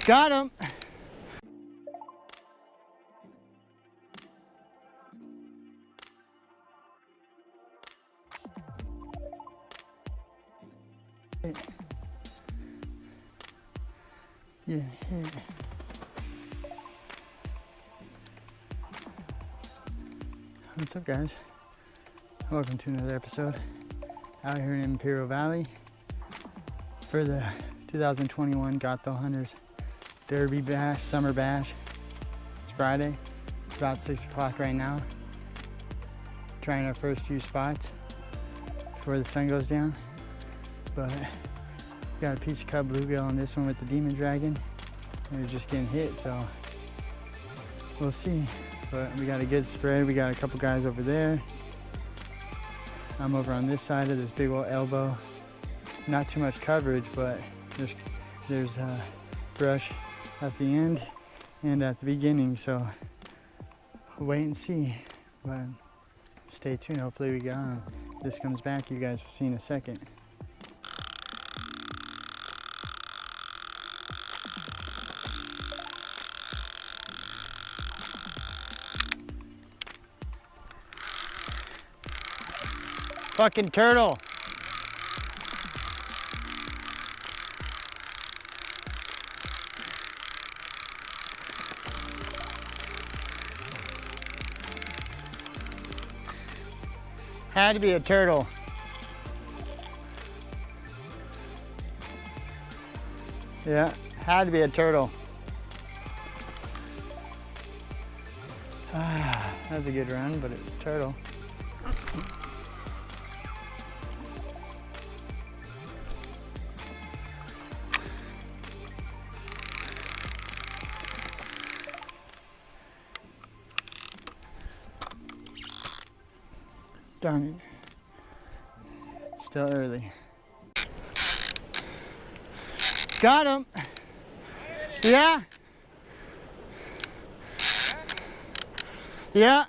Got him. Yeah. What's up, guys? Welcome to another episode out here in Imperial Valley for the 2021 Gato Hunterz Derby Bash, Summer Bash. It's Friday. It's about 6 o'clock right now. Trying our first few spots before the sun goes down. But got a piece of cut bluegill on this one with the demon dragon. They're just getting hit, so we'll see. But we got a good spread. We got a couple guys over there. I'm over on this side of this big old elbow. Not too much coverage, but there's brush at the end and at the beginning, so we'll wait and see. But stay tuned. Hopefully we get on. This comes back, you guys will see in a second. Fucking turtle. Had to be a turtle. Yeah, had to be a turtle. Ah, that was a good run, but it's a turtle. Darn it. Still early. Got him. Yeah. Yeah.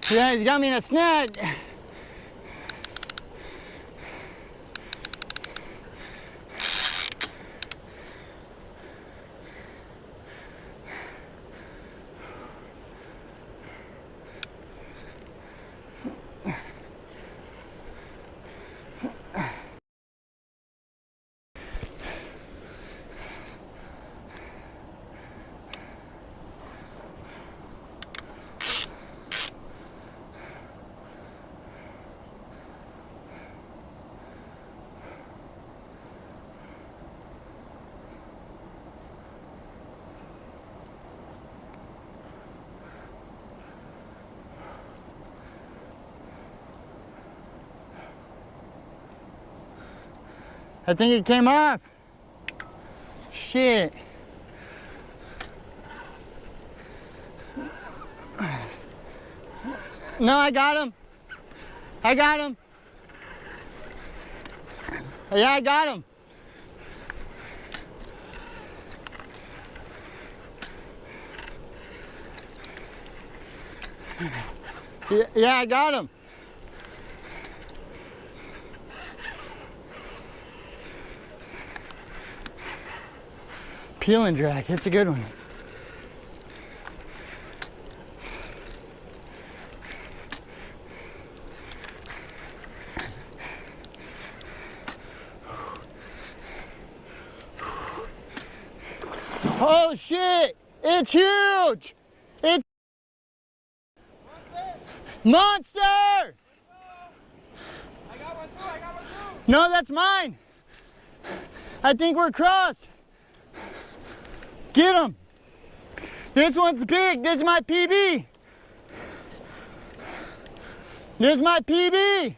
Yeah, he's got me in a snag. I think it came off. Shit. No, I got him. I got him. Yeah, I got him. Yeah, I got him. Peel and drag, it's a good one. Oh shit, it's huge. It's monster. I got one too. No, that's mine. I think we're crossed. Get him! This one's big. This is my PB. This is my PB.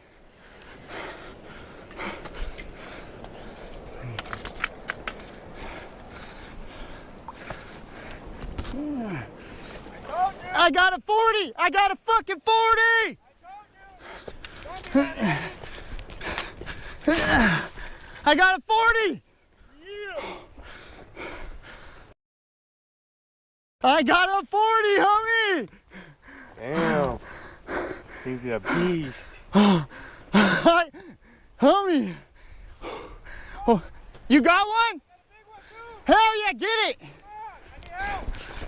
I got a 40. I got a fucking 40. I got a 40. I got a 40, homie! Damn. Think you're a beast. Homie! Oh, you got one? Hell yeah, get it!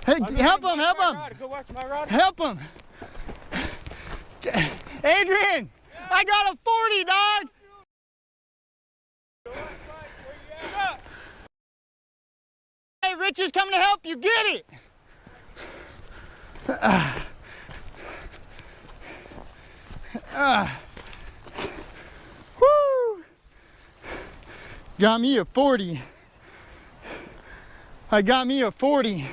Hey, help him, help him! Go watch my rod. Help him! Adrian! I got a 40, dog! Hey, Rich is coming to help you, get it! Woo! Got me a 40. I got me a 40.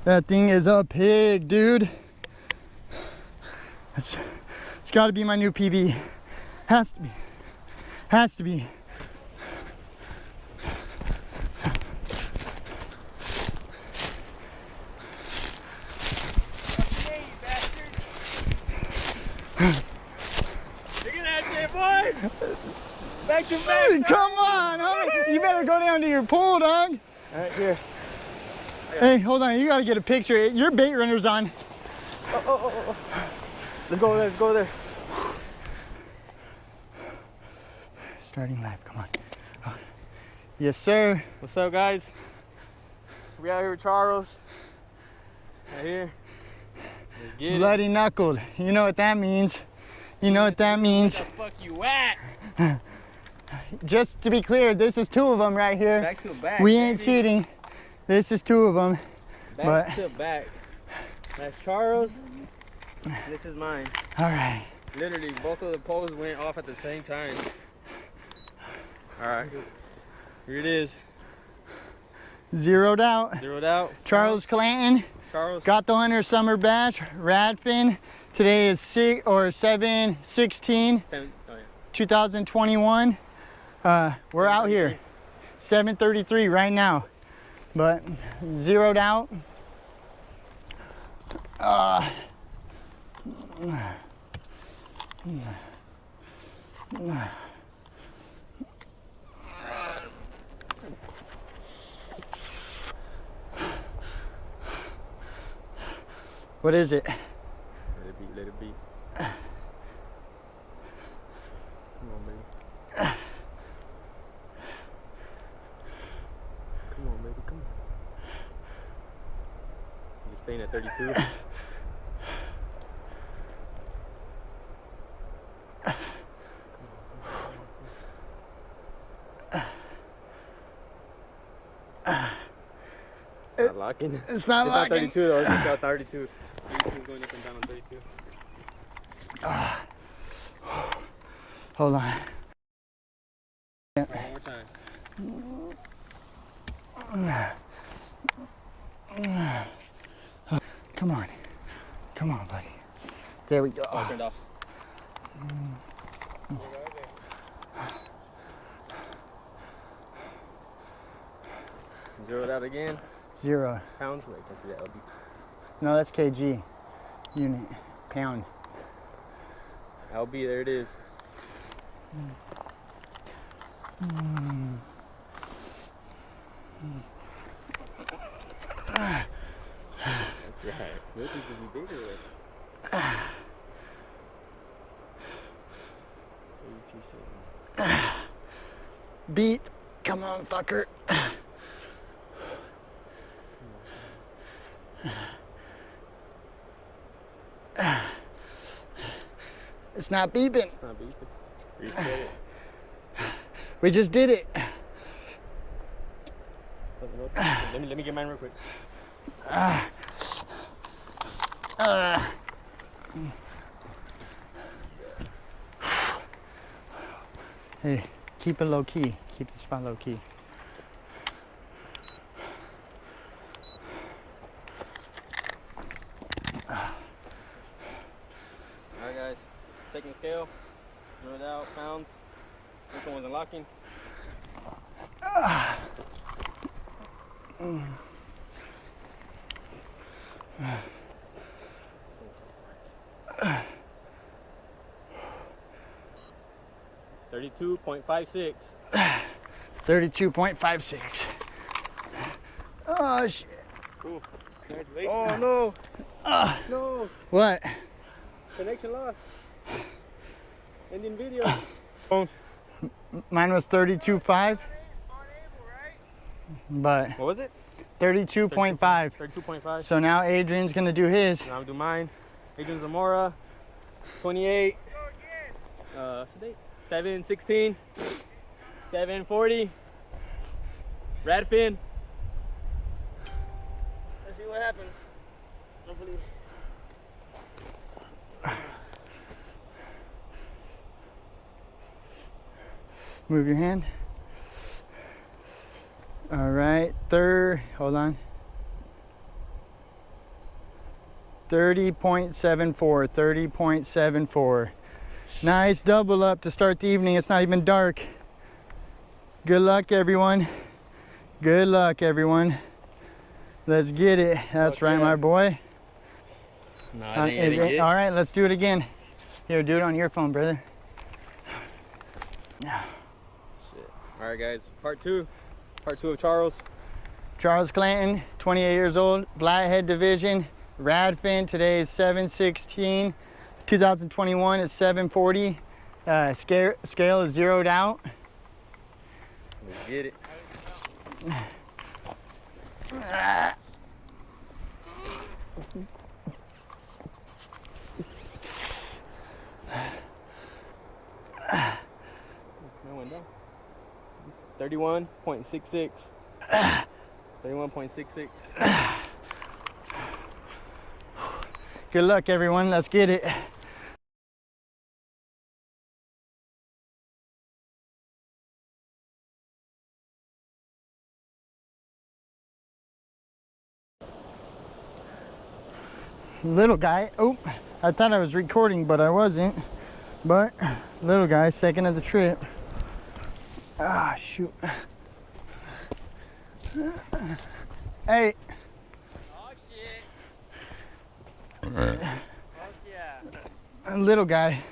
That thing is a pig, dude. It's got to be my new PB. Has to be. Has to be. Look at that shit, boy! Back to back! Come on, homie. You better go down to your pool, dog. Alright, here. Hey, hold on. You got to get a picture. Your bait runner's on. Oh. Let's go there, let's go there. Starting live, come on. Oh. Yes, sir. What's up, guys? We out here with Charles. Right here. Let's get Bloody knuckled. You know what that means. You know what that means. Where the fuck you at? Just to be clear, this is two of them right here. Back to back. We ain't cheating. This is two of them. Back to back. That's Charles. This is mine. All right. Literally, both of the poles went off at the same time. All right. Here it is. Zeroed out. Zeroed out. Charles Clanton. Charles. Gato Hunterz Summer Bash. Radfin. Today is 7/16, 2021. We're out here. 7:33 right now. But zeroed out. What is it? Let it be, let it be. Come on, baby. Come on, baby, come on. You staying at 32? It's not locking. It's not locking. 32 though, it's got 32. 32 is going up and down on 32. Hold on. One more time. Come on. Come on, buddy. There we go. Oh, turned off. Zero it out again. 0 Pounds. Wait, can I see that LB? No, that's kg. Unit. Pound. LB, there it is. That's right. Those things will be bigger. Beat. Come on, fucker. It's not beeping. It's not beeping. Reset it. We just did it. Let me get mine real quick. Hey, keep it low key. Keep the spot low key. Alright guys, taking scale, zero it out, pounds. This one wasn't locking. 32.56. 32.56. Oh shit. Ooh, congratulations. Oh no. No. What? Connection lost. Ending video. Phone. Mine was 32.5. But What was it? 32.5. 32.5. So now Adrian's gonna do his. Now I'm doing mine. Adrian Zamora, 28. What's the date? 7/16. 7:40. Radfin. Let's see what happens. Hopefully. Move your hand. All right, hold on. 30.74, 30.74. Nice double up to start the evening. It's not even dark. Good luck, everyone. Good luck, everyone. Let's get it. That's right, my boy. No, I didn't get it. All right, let's do it again. Here, do it on your phone, brother. Shit. All right, guys. Part two of Charles. Charles Clanton, 28 years old, Flathead Division, Radfin. Today is 7/16, 2021 is 7:40. Scale is zeroed out. Let's get it. That went down. 31.66. 31.66. Good luck, everyone. Let's get it. Little guy. Oh, I thought I was recording, but I wasn't. But little guy, second of the trip. Ah, shoot. Hey. Oh shit. Oh yeah. Little guy.